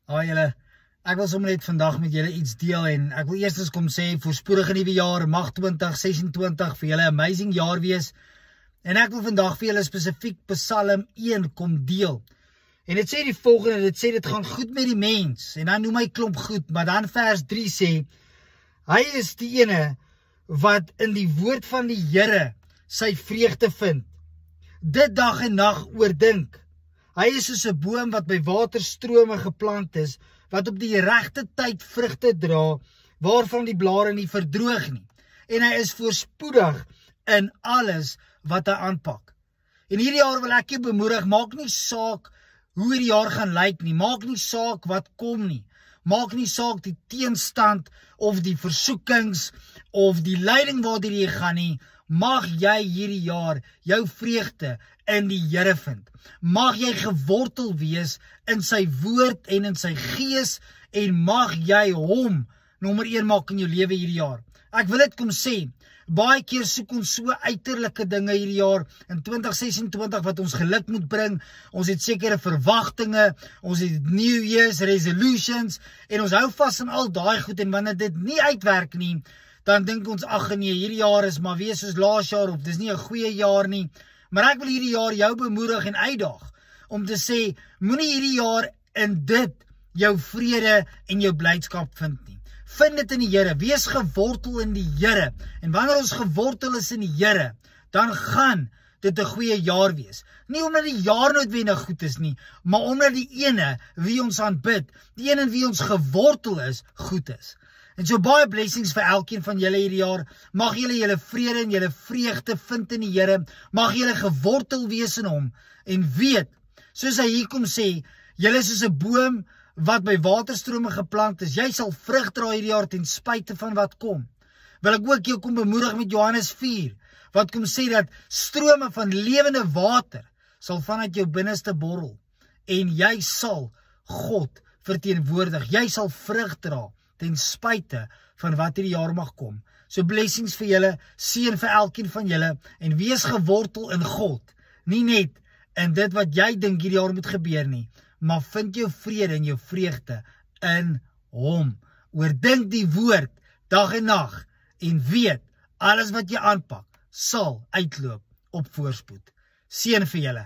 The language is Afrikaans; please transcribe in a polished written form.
Haai julle, ek wil sommer net vandag met julle iets deel en ek wil eerstens kom sê, voorspoedige nuwe jaar, mag 2026 vir julle 'n amazing jaar wees. En ek wil vandag vir julle spesifiek Psalm 1 kom deel. En dit sê die volgende, dit sê dit gaan goed met die mens. En dan noem hy klomp goed, maar dan vers 3 sê, hy is die ene wat in die woord van die Here sy vreugde vind. Dit dag en nag oordink. Hy is soos 'n boom wat by waterstrome geplant is, wat op die regte tyd vrugte dra, waarvan die blare nie verdroog nie. En hy is voorspoedig in alles wat hy aanpak. En hierdie jaar wil ek jou bemoedig, maak nie saak hoe die jaar gaan lyk nie, maak nie saak wat kom nie, maak nie saak die teenstand of die versoekings of die lyding waartoe jy gaan nie, mag jy hierdie jaar jou vreugde in die Here vind. Mag jy gewortel wees in sy woord en in sy gees en mag jy hom nommer 1 maak in jou lewe hierdie jaar. Ek wil dit kom sê, baie keer soek ons so uiterlike dinge hierdie jaar in 2026 wat ons geluk moet bring. Ons het sekere verwagtinge, ons het New Year's resolutions en ons hou vas aan al daai goed en wanneer dit nie uitwerk nie, dan dink ons, ag nee, hierdie jaar is maar weer soos laas jaar of dis nie 'n goeie jaar nie. Maar ek wil hierdie jaar jou bemoedig en uitdaag om te sê, moenie hierdie jaar in dit jou vrede en jou blydskap vind nie. Vind dit in die Here, wees gewortel in die Here. En wanneer ons gewortel is in die Here, dan gaan dit 'n goeie jaar wees. Nie omdat die jaar noodwendig goed is nie, maar omdat die ene wie ons aanbid, die een in wie ons gewortel is, goed is. En so baie blessings vir elkeen van julle hierdie jaar. Mag julle vrede en julle vreugde vind in die Here. Mag julle gewortel wees in hom. En weet, soos hy hier kom sê, julle is soos 'n boom wat by waterstrome geplant is. Jy sal vrug dra hierdie jaar ten spyte van wat kom. Wil ek ook jou kom bemoedig met Johannes 4, wat kom sê dat strome van lewende water sal vanuit jou binneste borrel. En jy sal God verteenwoordig. Jy sal vrug dra ten spyte van wat hierdie jaar mag kom. So blessings vir julle, seën vir elkeen van julle, en wees gewortel in God. Nie net in dit wat jy dink hierdie jaar moet gebeur nie, maar vind jou vrede en jou vreugde in hom. Oordink die woord dag en nag, en weet, alles wat jy aanpak, sal uitloop op voorspoed. Seën vir julle.